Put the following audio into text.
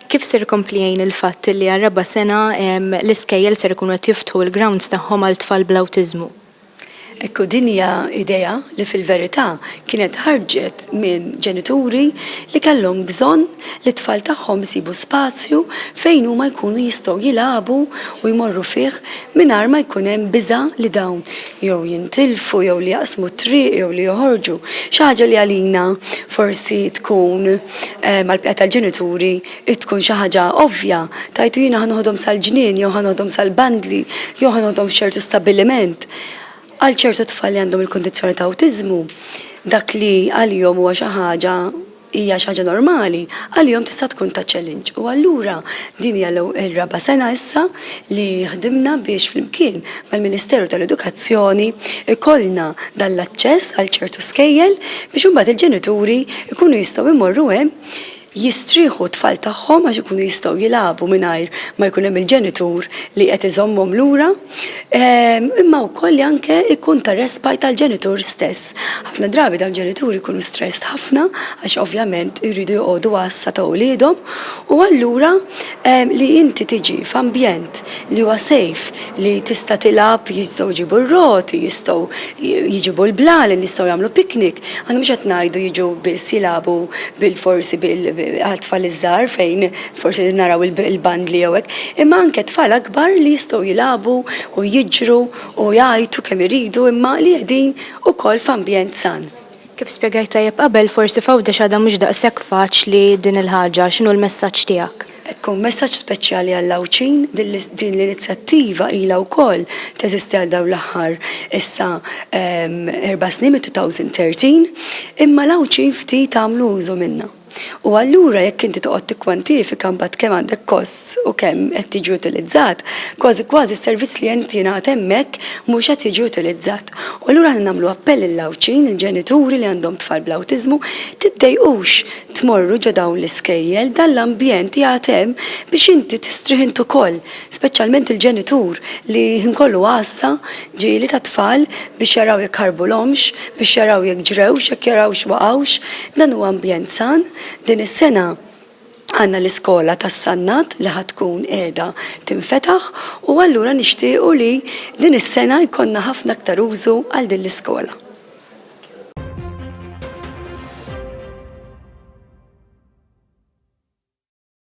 Kif ser komplejn il-fatt li għal-raba sena l-iskejjel ser ikunu qed jiftħu l-grounds tagħhom għal tfal bl-awtiżmu? Ekku din hija idea li fil-verità kienet ħarġet minn ġenituri li kellhom bżonn li t-tfal tagħhom isibu spazju fejn huma jkunu jistgħu jilagħbu u jmorru fih mingħajr ma jkun hemm biża' li dawn jew jintilfu jew li jaqsmu t-triq jew li joħorġu. Xi ħaġa li għalina forsi tkun mal-pjata tal-ġenituri tkun xi ħaġa ovvja, tajtu jiena ħanoħodhom sal-ġnien jew ħanoħodhom sal-bandli jew ħanoħodhom f'ċertu stabbiliment. Għal ċertu tfal li għandhom il-kondizzjoni ta' awtiżmu, dak li għalihom huwa xi ħaġa hija xi ħaġa normali, għalihom tista' tkun ta' challenge. U allura din hija l-raba sena issa li ħdimna biex flimkien mal-Ministeru tal-Edukazzjoni ikollna dan l-aċċess għal ċertu skejjel biex imbagħad il-ġenituri jkunu jistgħu jmorru hemm jistrieħu tfal tagħhom għax ikunu jistgħu jilagħbu mingħajr ma jkun hemm il-ġenitur li qed iżommhom lura, imma wkoll anke ikun ta' respite tal-ġenitur stess. Ħafna drabi dawn ġenituri jkunu stressed ħafna għax ovvjament iridu joqogħdu għassa ta' wliedhom u allura li inti tiġi f'ambjent li huwa safe li tista' tilab jistgħu jġibu r-roti, jistgħu jiġibu l-blal, jistgħu jagħmlu picnic. Għandhom mhux qed ngħidu jiġu biss jilagħbu bil-forsi għal-tfal iż-żgħar fejn forsi naraw il-bandli jew hekk, imma anke tfal akbar li jistgħu jilagħbu u jiġru u jgħidu kemm iridu imma li qegħdin ukoll f'ambjent san. Kif spjegajt tajjeb qabel forsi f'għawdex għadha mhux daqshekk faċli din il-ħaġa, x'inhu l-messaġġ tiegħek? Ekku, messaġġ speċjali għall-Lawċin, din l-inizjattiva ilha wkoll teżisti għal dawn l-aħħar issa 4 snin mit-2013, imma Lawċin ftit għamlu użu minnha. U allura jekk inti toqgħod tikkwantifika mbagħad kemm għandek kost u kemm qed tiġi utilizzat, kważi s-servizz li inti jingħad hemmhekk mhux qed jiġi utilizzat. U allura aħna nagħmlu appell lil-Lawċin, il-ġenituri li għandhom tfal bl-awtiżmu, tiddejqux tmorru ġo dawn l-iskejjel dan l-ambjent jagħt hemm biex inti tistrieħ int ukoll, speċjalment il-ġenitur li nkollu għassa ġieli ta' tfal biex jaraw jekk ħarbulhomx, biex jaraw jekk ġrewx, jekk jarawx waqgħux, dan huwa ambjent san. Din is-sena għandna l-iskola tas-Sannat li ħatkun qiegħda tinfetaħ u allura nixtiequ li din is-sena jkollna ħafna aktar użu għal din l-iskola.